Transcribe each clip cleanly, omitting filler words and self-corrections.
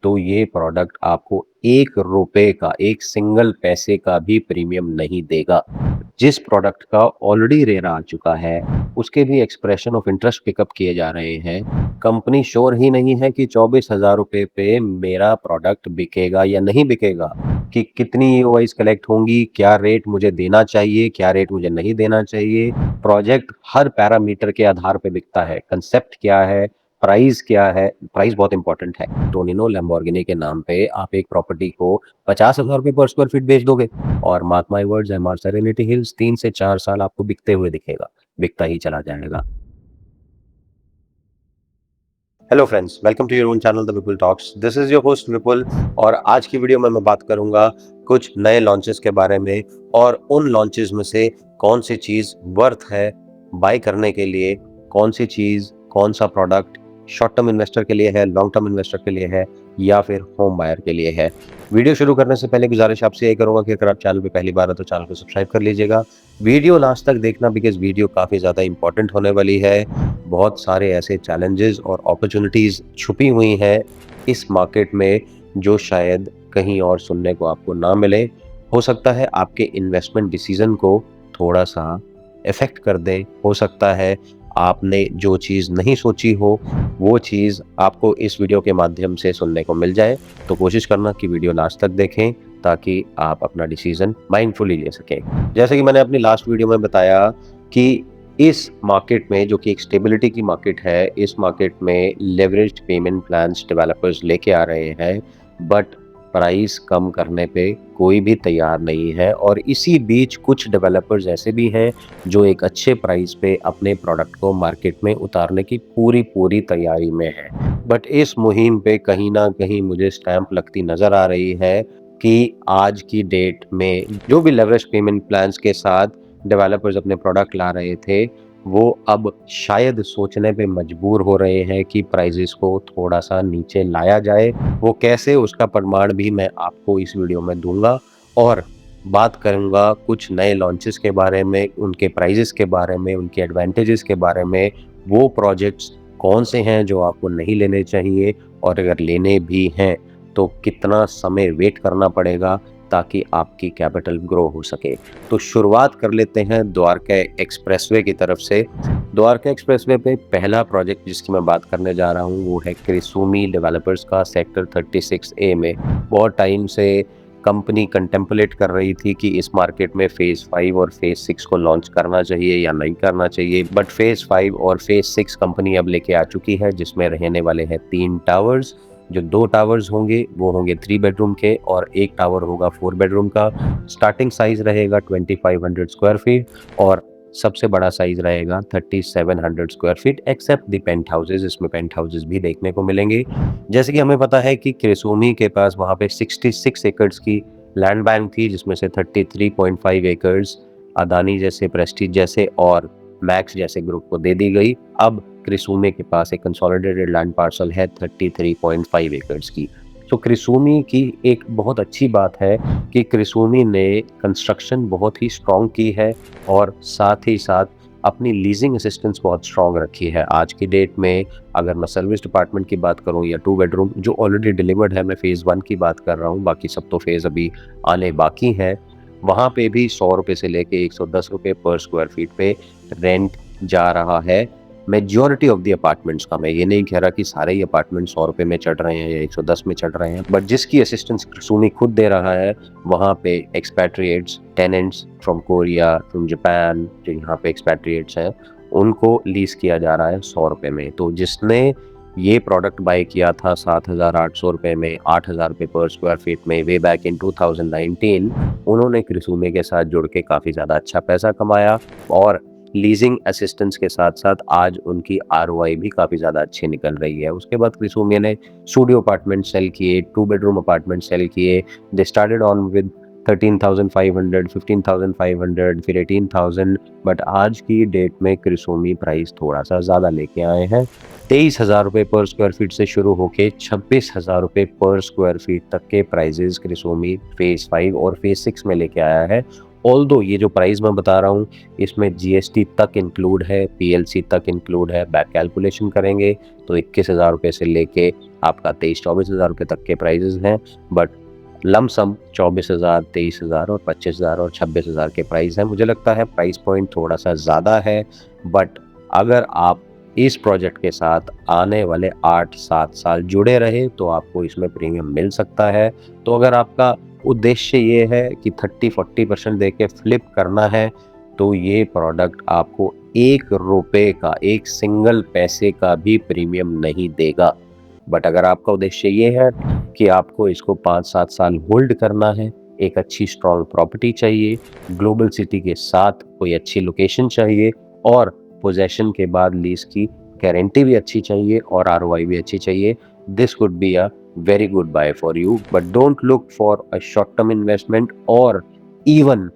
तो ये प्रोडक्ट आपको 1 रुपए का, 1 सिंगल पैसे का भी प्रीमियम नहीं देगा। जिस प्रोडक्ट का ऑलरेडी रेरा आ चुका है, उसके भी एक्सप्रेशन ऑफ इंटरेस्ट पिकअप किए जा रहे हैं। कंपनी श्योर ही नहीं है कि 24,000 रुपए पे मेरा प्रोडक्ट बिकेगा या नहीं बिकेगा, कि कितनी ईओआईज़ कलेक्ट होंगी, क्या रेट मुझे देना चाहिए, क्या रेट मुझे नहीं देना चाहिए। प्रोजेक्ट हर पैरामीटर के आधार पे बिकता है। कांसेप्ट क्या है, प्राइस क्या है, प्राइस बहुत इंपॉर्टेंट है। टोनिनो लैम्बोर्गिनी के नाम पे आप एक प्रॉपर्टी को 50,000 रुपए पर स्क्वायर फीट बेच दोगे और mark my words, MR serenity hills 3 से 4 साल आपको बिकते हुए दिखेगा, बिकता ही चला जाएगा। Hello friends, welcome to your own channel the Vipul talks. This is your host Vipul और आज की वीडियो में मैं बात करूंगा कुछ नए लॉन्चेस के बारे में और उन लॉन्चेस में से कौन सी चीज़ वर्थ है बाय करने के लिए, कौन सी चीज़, कौन सा प्रोडक्ट शॉर्ट टर्म इन्वेस्टर के लिए है, लॉन्ग टर्म इन्वेस्टर के लिए है या फिर होम बायर के लिए है। वीडियो शुरू करने से पहले गुजारिश आपसे यही करूंगा कि अगर आप चैनल पे पहली बार है तो चैनल को सब्सक्राइब कर लीजिएगा। वीडियो लास्ट तक देखना बिकॉज वीडियो काफ़ी ज़्यादा इंपॉर्टेंट होने वाली है। बहुत सारे ऐसे चैलेंजेस और अपॉर्चुनिटीज़ छुपी हुई हैं इस मार्केट में जो शायद कहीं और सुनने को आपको ना मिले। हो सकता है आपके इन्वेस्टमेंट डिसीजन को थोड़ा सा इफ़ेक्ट कर दे। हो सकता है आपने जो चीज़ नहीं सोची हो वो चीज़ आपको इस वीडियो के माध्यम से सुनने को मिल जाए। तो कोशिश करना कि वीडियो लास्ट तक देखें ताकि आप अपना डिसीजन माइंडफुली ले सकें। जैसे कि मैंने अपनी लास्ट वीडियो में बताया कि इस मार्केट में, जो कि एक स्टेबिलिटी की मार्केट है, इस मार्केट में लेवरेज्ड पेमेंट प्लान्स डेवलपर्स लेके आ रहे हैं, बट प्राइस कम करने पे कोई भी तैयार नहीं है। और इसी बीच कुछ डेवलपर्स ऐसे भी हैं जो एक अच्छे प्राइस पे अपने प्रोडक्ट को मार्केट में उतारने की पूरी तैयारी में है। बट इस मुहिम पे कहीं ना कहीं मुझे स्टैंप लगती नज़र आ रही है कि आज की डेट में जो भी लेवरेज पेमेंट प्लान्स के साथ डेवलपर्स अपने प्रोडक्ट ला रहे थे, वो अब शायद सोचने पे मजबूर हो रहे हैं कि प्राइसेस को थोड़ा-सा नीचे लाया जाए। वो कैसे, उसका प्रमाण भी मैं आपको इस वीडियो में दूँगा और बात करूँगा कुछ नए लॉन्चेस के बारे में, उनके प्राइसेस के बारे में, उनके एडवांटेजेस के बारे में, वो प्रोजेक्ट्स कौन से हैं जो आपको नहीं लेने चाहिए और अगर लेने भी हैं, तो कितना समय वेट करना पड़ेगा ताकि आपकी कैपिटल ग्रो हो सके। तो शुरुआत कर लेते हैं द्वारका एक्सप्रेसवे की तरफ से। द्वारका एक्सप्रेसवे पे पहला प्रोजेक्ट जिसकी मैं बात करने जा रहा हूँ वो है क्रिसुमी डेवलपर्स का सेक्टर 36A में। बहुत टाइम से कंपनी कंटेम्पलेट कर रही थी कि इस मार्केट में फ़ेज़ 5 और फ़ेज़ 6 को लॉन्च करना चाहिए या नहीं करना चाहिए, बट फ़ेज़ 5 और फ़ेज़ 6 कंपनी अब लेके आ चुकी है, जिसमें रहने वाले हैं 3 टावर्स। जो 2 टावर्स होंगे वो होंगे 3 बेडरूम के और 1 टावर होगा 4 बेडरूम का। स्टार्टिंग साइज़ रहेगा 2500 स्क्वायर फीट और सबसे बड़ा साइज़ रहेगा 3700 square feet except the penthouses. इसमें पेंट हाउसेज़ भी देखने को मिलेंगे। जैसे कि हमें पता है कि क्रिसुमी के पास वहाँ पे 66 एकड़्स की लैंड बैंक थी, जिसमें से 33.5 एकड़्स अदानी जैसे, प्रेस्टीज जैसे और मैक्स जैसे ग्रुप को दे दी गई। अब क्रिसुमी के पास एक कंसोलिडेटेड लैंड पार्सल है 33.5 एकड़्स की। तो क्रिसुमी की एक बहुत अच्छी बात है कि क्रिसुमी ने कंस्ट्रक्शन बहुत ही स्ट्रॉन्ग की है और साथ ही साथ अपनी लीजिंग असिस्टेंस बहुत स्ट्रॉन्ग रखी है। आज की डेट में अगर मैं सर्विस डिपार्टमेंट की बात करूं या 2 बेडरूम जो ऑलरेडी डिलीवर्ड है, मैं फ़ेज़ 1 की बात कर रहा हूं, बाकी सब तो फ़ेज़ अभी आने बाकी हैं। वहाँ पे भी 100 रुपये से लेके 110 रुपये पर स्क्वायर फीट पे रेंट जा रहा है मेजॉरिटी ऑफ द अपार्टमेंट्स का। मैं ये नहीं कह रहा कि सारे ही अपार्टमेंट 100 रुपये में चढ़ रहे हैं या 110 में चढ़ रहे हैं, बट जिसकी असिस्टेंस सुनी खुद दे रहा है वहाँ पे expatriates, tenants from Korea, from Japan, जो यहाँ पे एक्सपैट्रिएट्स हैं, उनको लीज किया जा रहा है 100 रुपये में। तो जिसने ये प्रोडक्ट बाय किया था 7,800 रुपये में, 8,000 रुपये पर स्क्वायर फीट में वे बैक इन 2019, उन्होंने क्रिसुमी के साथ जुड़ के काफ़ी ज़्यादा अच्छा पैसा कमाया और लीजिंग असिस्टेंस के साथ-साथ आज उनकी आरओआई भी काफ़ी ज़्यादा अच्छी निकल रही है। उसके बाद क्रिसुमी ने स्टूडियो अपार्टमेंट सेल किए, 2 बेडरूम अपार्टमेंट सेल किए। दे स्टार्टेड ऑन विद 13,500, 15,500, फिर 18,000, बट आज की डेट में क्रिसुमी प्राइस थोड़ा-सा ज़्यादा लेके आए हैं। 23,000 रुपये पर स्क्वायर फीट से शुरू होके 26,000 रुपये पर स्क्वायर फीट तक के प्राइसेज़ क्रिसुमी फ़ेज़ 5 और फ़ेज़ 6 में लेके आया है ऑल्दो ये जो प्राइस मैं बता रहा हूँ इसमें जीएसटी तक इंक्लूड है, पीएलसी तक इंक्लूड है। बैक कैलकुलेशन करेंगे तो 21,000 रुपये से लेके आपका 23-24,000 रुपये तक के प्राइजेस हैं। बट लमसम 24,000, 23,000 और 25,000 और 26,000 के प्राइस हैं। मुझे लगता है प्राइस पॉइंट थोड़ा सा ज़्यादा है, बट अगर आप इस प्रोजेक्ट के साथ आने वाले 8-7 साल जुड़े रहे तो आपको इसमें प्रीमियम मिल सकता है। तो अगर आपका उद्देश्य ये है कि 30-40% दे के फ्लिप करना है तो ये प्रोडक्ट आपको 1 रुपए का, 1 सिंगल पैसे का भी प्रीमियम नहीं देगा। बट अगर आपका उद्देश्य ये है कि आपको इसको 5-7 साल होल्ड करना है, एक अच्छी स्ट्रॉन्ग प्रॉपर्टी चाहिए, ग्लोबल सिटी के साथ कोई अच्छी लोकेशन चाहिए और पोजेशन के बाद लीज की गारंटी भी अच्छी चाहिए और आरओआई भी अच्छी चाहिए, this could be a very good buy for you. But don't look for a short term investment, और इवन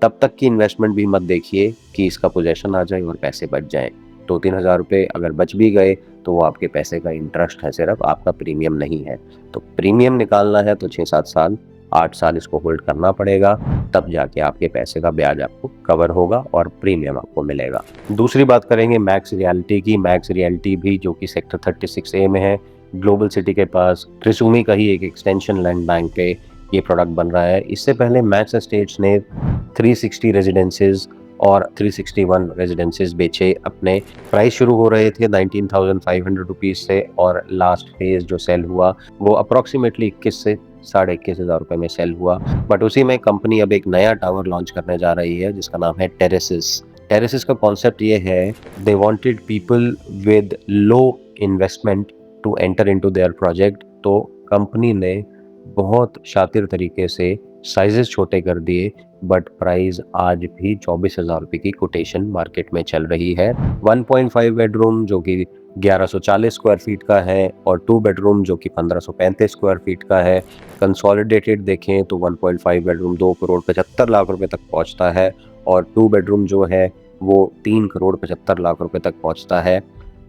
तब तक की इन्वेस्टमेंट भी मत देखिए कि इसका पोजेशन आ जाए और पैसे बच जाएं। 2-3 हज़ार रुपये अगर बच भी गए तो वो आपके पैसे का इंटरेस्ट है, सिर्फ आपका प्रीमियम नहीं है। तो प्रीमियम निकालना है तो 6-7 साल, 8 साल इसको होल्ड करना पड़ेगा, तब जाके आपके पैसे का ब्याज आपको कवर होगा और प्रीमियम आपको मिलेगा। दूसरी बात करेंगे मैक्स रियलिटी की। मैक्स रियलिटी भी जो कि सेक्टर 36A में है, ग्लोबल सिटी के पास ट्रिसुमी का ही एक एक्सटेंशन लैंड बैंक पे ये प्रोडक्ट बन रहा है। इससे पहले मैक्स एस्टेट्स ने 360 रेजिडेंसेज और 361 रेजिडेंसेज बेचे अपने। प्राइस शुरू हो रहे थे 19,500 रुपीज़ से और लास्ट फेज जो सेल हुआ वो अप्रॉक्सीमेटली 21 से 21,500 रुपये में सेल हुआ। बट उसी में कंपनी अब एक नया टावर लॉन्च करने जा रही है जिसका नाम है टेरेसिस। टेरेसिस का कॉन्सेप्ट ये है, they wanted people with low investment to enter into their project. तो कंपनी ने बहुत शातिर तरीके से साइजेस छोटे कर दिए, बट प्राइस आज भी 24,000 रुपये की कोटेशन मार्केट में चल रही है। 1.5 बेडरूम जो कि 1140 स्क्वायर फीट का है और 2 बेडरूम जो कि 1535 स्क्वायर फीट का है। कंसोलिडेटेड देखें तो 1.5 बेडरूम 2,75,00,000 रुपये तक पहुंचता है और 2 बेडरूम जो है वो 3,75,00,000 रुपये तक पहुंचता है।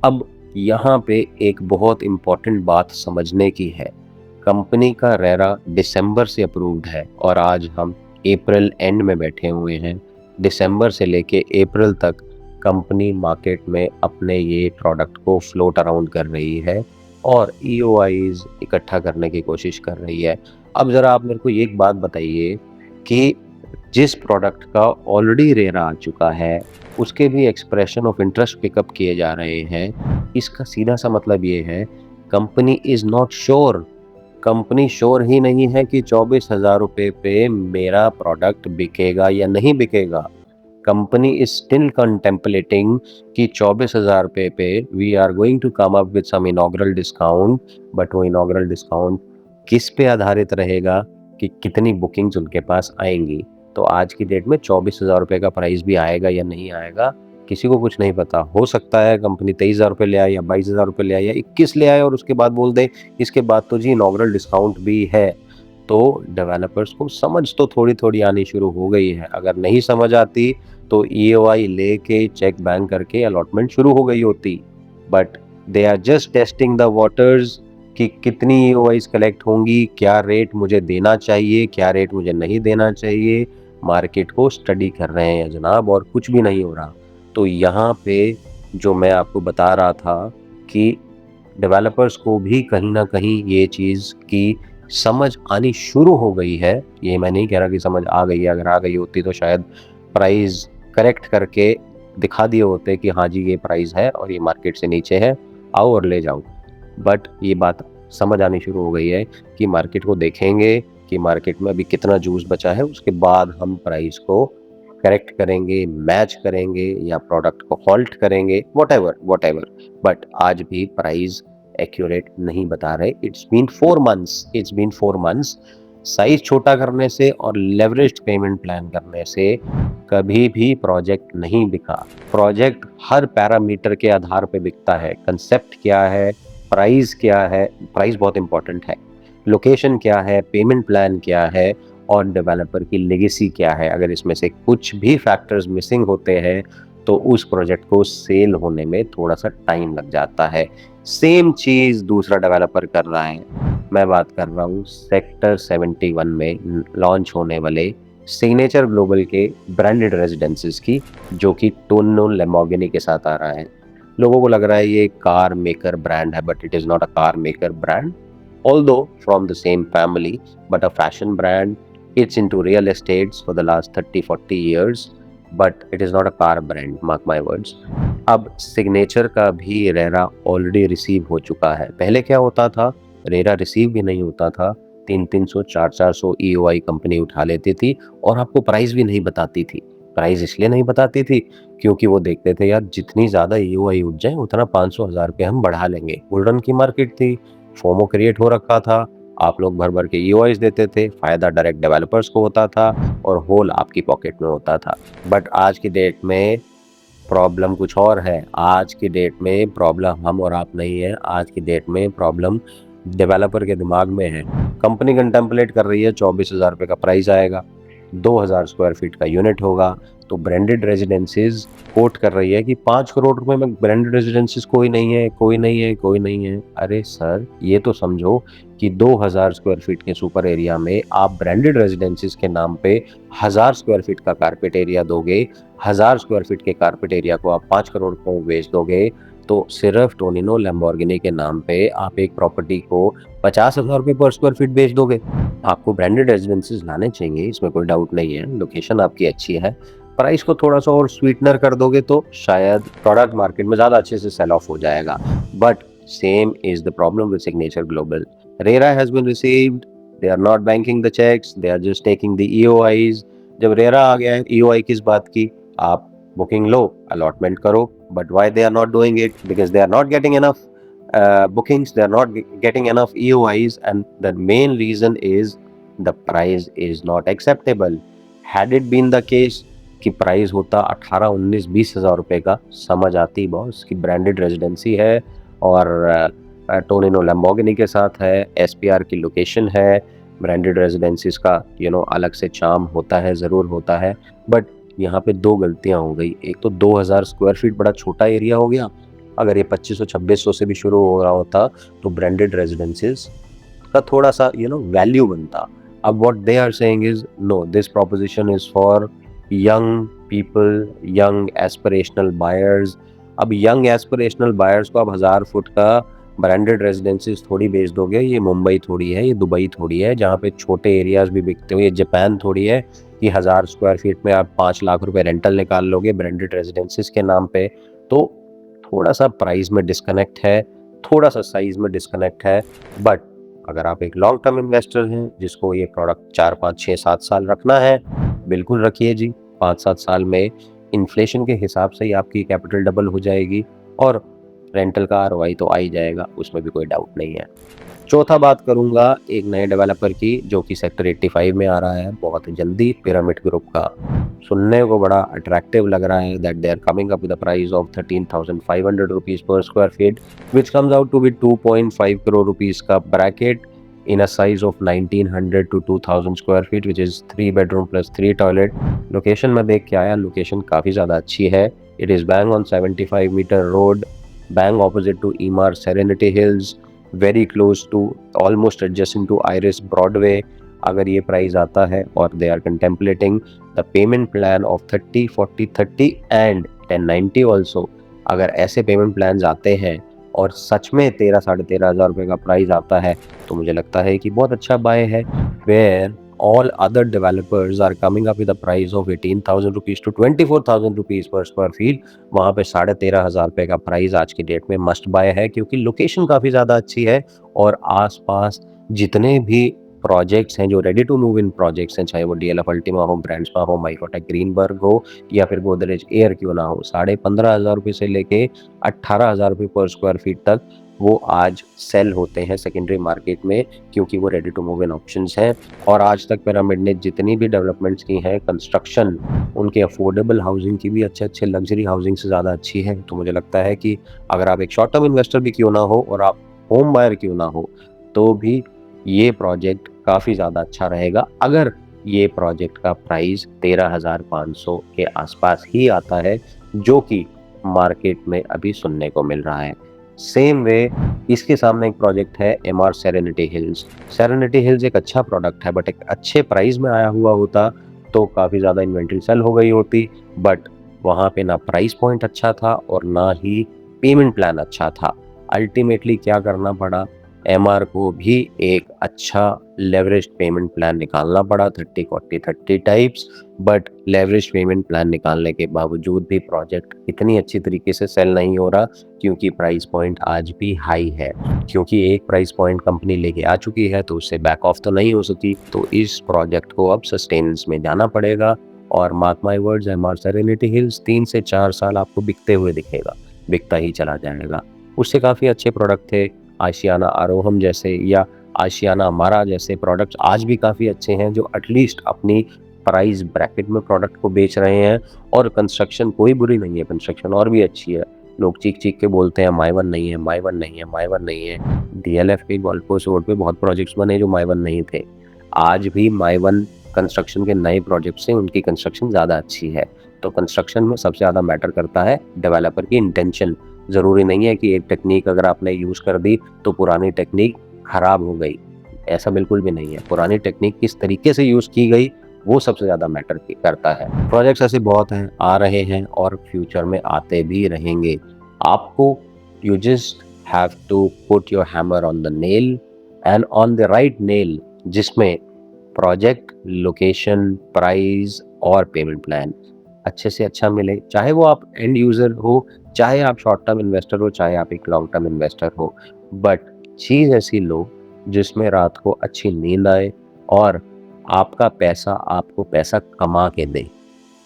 अब यहाँ पे एक बहुत इम्पॉर्टेंट बात समझने की है, कंपनी का रेरा दिसंबर से अप्रूव्ड है और आज हम अप्रैल एंड में बैठे हुए हैं। दिसंबर से लेके अप्रैल तक कंपनी मार्केट में अपने ये प्रोडक्ट को फ्लोट अराउंड कर रही है और ईओआईज इकट्ठा करने की कोशिश कर रही है। अब ज़रा आप मेरे को एक बात बताइए कि जिस प्रोडक्ट का ऑलरेडी रेरा आ चुका है उसके भी एक्सप्रेशन ऑफ इंटरेस्ट पिकअप किए जा रहे हैं, इसका सीधा सा मतलब ये है company is not sure. Company sure ही नहीं है कि 24,000 रुपये पे मेरा प्रोडक्ट बिकेगा या नहीं बिकेगा। कंपनी इज स्टिल कंटेम्पलेटिंग कि 24,000 रुपये पे we are going to come up with some inaugural discount, but वो इनॉग्रल डिस्काउंट किस पे आधारित रहेगा कि कितनी बुकिंग्स उनके पास आएंगी। तो आज की डेट में 24,000 रुपये का प्राइस भी आएगा या नहीं आएगा किसी को कुछ नहीं पता। हो सकता है कंपनी 23,000 रुपये ले आए या 22,000 रुपये ले आए या 21 ले आए और उसके बाद बोल दे इसके बाद तो जी इनॉग्रल डिस्काउंट भी है। तो डेवलपर्स को समझ तो थोड़ी थोड़ी आनी शुरू हो गई है। अगर नहीं समझ आती तो ईओआई लेके चेक बैंक करके अलॉटमेंट शुरू हो गई होती, but they are just testing the waters कि कितनी ईओआईज कलेक्ट होंगी, क्या रेट मुझे देना चाहिए, क्या रेट मुझे नहीं देना चाहिए। मार्केट को स्टडी कर रहे हैं जनाब, और कुछ भी नहीं हो रहा। तो यहाँ पे जो मैं आपको बता रहा था कि डेवलपर्स को भी कहीं ना कहीं ये चीज़ की समझ आनी शुरू हो गई है। ये मैं नहीं कह रहा कि समझ आ गई है, अगर आ गई होती तो शायद प्राइस करेक्ट करके दिखा दिए होते कि हाँ जी ये प्राइस है और ये मार्केट से नीचे है, आओ और ले जाओ। बट ये बात समझ आनी शुरू हो गई है कि मार्केट को देखेंगे कि मार्केट में अभी कितना जूस बचा है, उसके बाद हम प्राइस को करेक्ट करेंगे, मैच करेंगे या प्रोडक्ट को हॉल्ट करेंगे, व्हाटएवर। बट आज भी प्राइस एक्यूरेट नहीं बता रहे। It's been 4 months. साइज छोटा करने से और लेवरेज्ड पेमेंट प्लान करने से कभी भी प्रोजेक्ट नहीं बिका। प्रोजेक्ट हर पैरामीटर के आधार पे बिकता है। कंसेप्ट क्या है, प्राइस क्या है, प्राइस बहुत इंपॉर्टेंट है, लोकेशन क्या है, पेमेंट प्लान क्या है और डेवलपर की लेगेसी क्या है। अगर इसमें से कुछ भी फैक्टर्स मिसिंग होते हैं तो उस प्रोजेक्ट को सेल होने में थोड़ा सा टाइम लग जाता है। सेम चीज़ दूसरा डेवलपर कर रहा है। मैं बात कर रहा हूँ सेक्टर 71 में लॉन्च होने वाले सिग्नेचर ग्लोबल के ब्रांडेड रेजिडेंसेस की, जो कि टोनो लैम्बोर्गिनी के साथ आ रहा है। लोगों को लग रहा है ये कार मेकर ब्रांड है, but it is not a car maker brand, although from the same family, but a fashion brand. It's into real estates for the last 30-40 years, but it is not a car brand, mark my words. अब signature का भी RERA already receive हो चुका है। पहले क्या होता था, रेरा रिसीव भी नहीं होता था, 300-300 400-400 EOI कंपनी उठा लेती थी और आपको प्राइस भी नहीं बताती थी। प्राइस इसलिए नहीं बताती थी क्योंकि वो देखते थे यार जितनी ज़्यादा EOI उठ जाए उतना 500,000 रुपये हम बढ़ा लेंगे। गोल्डन की मार्केट थी, फोमो क्रिएट हो रखा था, आप लोग भर भर के EOIs देते थे, फ़ायदा डायरेक्ट डेवलपर्स को होता था और होल आपकी पॉकेट में होता था। बट आज की डेट में प्रॉब्लम कुछ और है। आज की डेट में प्रॉब्लम हम और आप नहीं है, आज की डेट में प्रॉब्लम डेवलपर के दिमाग में है। कंपनी कंटेम्पलेट कर रही है 24,000 रुपये का प्राइस आएगा, 2,000 स्क्वायर फीट का यूनिट होगा, तो ब्रांडेड रेजिडेंसीज कोट कर रही है कि 5 करोड़ रुपए में ब्रांडेड रेजिडेंसीज कोई नहीं है, कोई नहीं है, कोई नहीं है। अरे सर, ये तो समझो कि 2,000 स्क्वायर फीट के सुपर एरिया में आप ब्रांडेड रेजिडेंसीज के नाम पे 1,000 स्क्वायर फीट का कारपेट एरिया दोगे, 1,000 स्क्वायर फीट के कारपेट एरिया को आप 5 करोड़ को बेच दोगे, तो सिर्फ टोनिनो लैम्बोर्गिनी के नाम पे आप एक प्रॉपर्टी को 50,000 रुपये पर स्क्वायर फीट बेच दोगे। आपको ब्रांडेड रेजिडेंसीज लाने चाहिए, इसमें कोई डाउट नहीं है, लोकेशन आपकी अच्छी है, प्राइस को थोड़ा सा और स्वीटनर कर दोगे तो शायद प्रोडक्ट मार्केट में ज़्यादा अच्छे से सेल ऑफ हो जाएगा। But same is the problem with Signature Global. RERA has been received, they are not banking the cheques, they are just taking the EOIs। जब रेरा आ गया है, EOI किस बात की, आप बुकिंग लो, अलॉटमेंट करो, but why they are not doing it, because they are not getting enough bookings, they are not getting enough EOIs, and the main reason is the price is not acceptable. Had it been the case कि price होता 18-19-20 हज़ार रुपये का, समझ आती boss कि branded residency है और टोनिनो लैम्बोर्गिनी के साथ है, SPR की लोकेशन है, ब्रांडेड रेजिडेंसीज का अलग से चार्म होता है, ज़रूर होता है। बट यहाँ पे दो गलतियाँ हो गई। एक तो 2,000 स्क्वायर फीट बड़ा छोटा एरिया हो गया। अगर ये 2500-2600 से भी शुरू हो रहा होता तो ब्रांडेड रेजिडेंसीज का थोड़ा सा वैल्यू बनता। अब what they are saying is no, this proposition is for young people, young aspirational buyers. अब यंग एस्पिरेशनल बायर्स को अब 1,000 फुट का ब्रांडेड रेजिडेंसीज थोड़ी बेच दोगे। ये मुंबई थोड़ी है, ये दुबई थोड़ी है जहाँ पे छोटे एरियाज भी बिकते हो, ये जापान थोड़ी है कि 1,000 स्क्वायर फीट में आप 5 लाख रुपए रेंटल निकाल लोगे ब्रांडेड रेजिडेंसीज के नाम पे। तो थोड़ा सा प्राइस में डिस्कनेक्ट है, थोड़ा सा साइज में डिस्कनेक्ट है। बट अगर आप एक लॉन्ग टर्म इन्वेस्टर हैं जिसको ये प्रोडक्ट 4-5-6-7 साल रखना है, बिल्कुल रखिए जी। 5-7 साल में इन्फ्लेशन के हिसाब से ही आपकी कैपिटल डबल हो जाएगी और रेंटल का ROI तो आ ही जाएगा, उसमें भी कोई डाउट नहीं है। चौथा बात करूंगा एक नए डेवलपर की जो कि सेक्टर 85 में आ रहा है बहुत जल्दी, पिरामिड ग्रुप का। सुनने को बड़ा अट्रैक्टिव लग रहा है that they are coming up with the price of 13,500 rupees per square feet, which comes out to be 2.5 crore rupees का bracket in a size of 1900 to 2000 square feet, which is 3 bedroom plus 3 toilet. Location में देख के आया, location काफ़ी ज़्यादा अच्छी है। It is bang on 75 meter road, bang opposite to Emaar Serenity Hills, very close to, almost adjacent to Iris Broadway. अगर ये प्राइस आता है और they are contemplating the payment plan of 30-40-30 and 1090 also, अगर ऐसे पेमेंट प्लान्स आते हैं और सच में 13-13,500 रुपये का प्राइस आता है तो मुझे लगता है कि बहुत अच्छा बाय है। Where all other developers are coming up with the price of 18,000 rupees to 24,000 rupees per square feet, वहाँ पे 13,500 रुपये का प्राइस आज की डेट में मस्ट बाय है क्योंकि लोकेशन काफ़ी ज़्यादा अच्छी है और आसपास जितने भी प्रोजेक्ट्स हैं जो ready to move in projects हैं, चाहे वो DLF अल्टीमा हो, ब्रांड्सपा हो, माइकोटेक ग्रीनबर्ग हो या फिर गोदरेज एयर क्यों ना हो, 15,500 रुपये से लेके 18,000 रुपये पर स्क्वायर फीट तक वो आज सेल होते हैं सेकेंडरी मार्केट में क्योंकि वो ready to move in options हैं। और आज तक पिरामिड ने जितनी भी डेवलपमेंट्स की हैं कंस्ट्रक्शन, उनके अफोर्डेबल हाउसिंग की भी अच्छे लग्जरी हाउसिंग से ज़्यादा अच्छी है। तो मुझे लगता है कि अगर आप एक शॉर्ट टर्म इन्वेस्टर भी क्यों ना हो और आप होम बायर क्यों ना हो तो भी ये प्रोजेक्ट काफ़ी ज़्यादा अच्छा रहेगा अगर ये प्रोजेक्ट का प्राइस 13,500 के आसपास ही आता है जो कि मार्केट में अभी सुनने को मिल रहा है। सेम वे इसके सामने एक प्रोजेक्ट है MR serenity hills. Serenity hills एक अच्छा प्रोडक्ट है बट एक अच्छे प्राइस में आया हुआ होता तो काफ़ी ज़्यादा इन्वेंट्री सेल हो गई होती, बट वहाँ पे ना प्राइस पॉइंट अच्छा था और ना ही पेमेंट प्लान अच्छा था। अल्टीमेटली क्या करना पड़ा, एमआर को भी एक अच्छा लेवरेज्ड पेमेंट प्लान निकालना पड़ा 30-40-30 types. But leveraged payment plan निकालने के बावजूद भी प्रोजेक्ट इतनी अच्छी तरीके से सेल नहीं हो रहा, क्योंकि प्राइस पॉइंट आज भी हाई है। क्योंकि एक प्राइस पॉइंट कंपनी लेके आ चुकी है तो उससे बैक ऑफ तो नहीं हो सकी, तो इस प्रोजेक्ट को अब सस्टेनेंस में जाना पड़ेगा। और mark my words, MR serenity hills 3 से 4 साल आपको बिकते हुए दिखेगा, बिकता ही चला जाएगा। उससे काफ़ी अच्छे प्रोडक्ट थे, आशियाना आरोहम जैसे या आशियाना अमारा जैसे प्रोडक्ट्स आज भी काफ़ी अच्छे हैं, जो एटलीस्ट अपनी प्राइस ब्रैकेट में प्रोडक्ट को बेच रहे हैं। और कंस्ट्रक्शन कोई बुरी नहीं है, कंस्ट्रक्शन और भी अच्छी है। लोग चीख के बोलते हैं माई वन नहीं है, माई वन नहीं है, माई वन नहीं है। डीएलएफ के गोल्फ कोर्स रोड पे बहुत प्रोजेक्ट्स बने जो माई वन नहीं थे। आज भी माई वन कंस्ट्रक्शन के नए प्रोजेक्ट से उनकी कंस्ट्रक्शन ज़्यादा अच्छी है। तो कंस्ट्रक्शन में सबसे ज़्यादा मैटर करता है डेवलपर की इंटेंशन। ज़रूरी नहीं है कि एक टेक्निक अगर आपने यूज़ कर दी तो पुरानी टेक्निक खराब हो गई, ऐसा बिल्कुल भी नहीं है। पुरानी टेक्निक किस तरीके से यूज़ की गई वो सबसे ज़्यादा मैटर करता है। प्रोजेक्ट्स ऐसे बहुत हैं, आ रहे हैं और फ्यूचर में आते भी रहेंगे। आपको you just have to put your hammer on the nail and on the right nail, जिसमें प्रोजेक्ट, लोकेशन, प्राइस और पेमेंट प्लान अच्छे से अच्छा मिले। चाहे वो आप एंड यूज़र हो, चाहे आप शॉर्ट टर्म इन्वेस्टर हो, चाहे आप एक लॉन्ग टर्म इन्वेस्टर हो, बट चीज़ ऐसी लो जिसमें रात को अच्छी नींद आए और आपका पैसा आपको पैसा कमा के दे।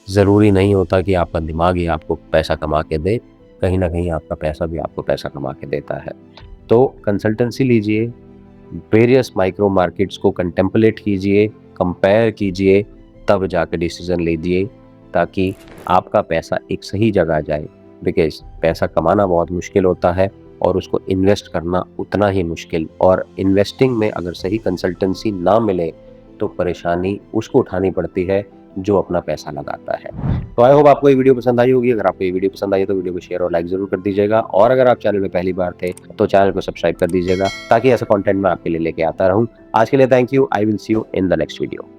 ज़रूरी नहीं होता कि आपका दिमाग ही आपको पैसा कमा के दे, कहीं न कहीं आपका पैसा भी आपको पैसा कमा के देता है। तो कंसल्टेंसी लीजिए, वेरियस माइक्रो मार्केट्स को कंटेम्पलेट कीजिए, कंपेयर कीजिए, तब जाकर डिसीज़न लीजिए, ताकि आपका पैसा एक सही जगह जाए। बिकॉज़ पैसा कमाना बहुत मुश्किल होता है और उसको इन्वेस्ट करना उतना ही मुश्किल। और इन्वेस्टिंग में अगर सही कंसल्टेंसी ना मिले तो परेशानी उसको उठानी पड़ती है जो अपना पैसा लगाता है। तो आई होप आपको ये वीडियो पसंद आई होगी। अगर आपको ये वीडियो पसंद आई है तो वीडियो को शेयर और लाइक ज़रूर कर दीजिएगा। और अगर आप चैनल में पहली बार थे तो चैनल को सब्सक्राइब कर दीजिएगा, ताकि ऐसा कंटेंट मैं आपके लिए लेके आता रहूँ। आज के लिए thank you. I will see you in the next video.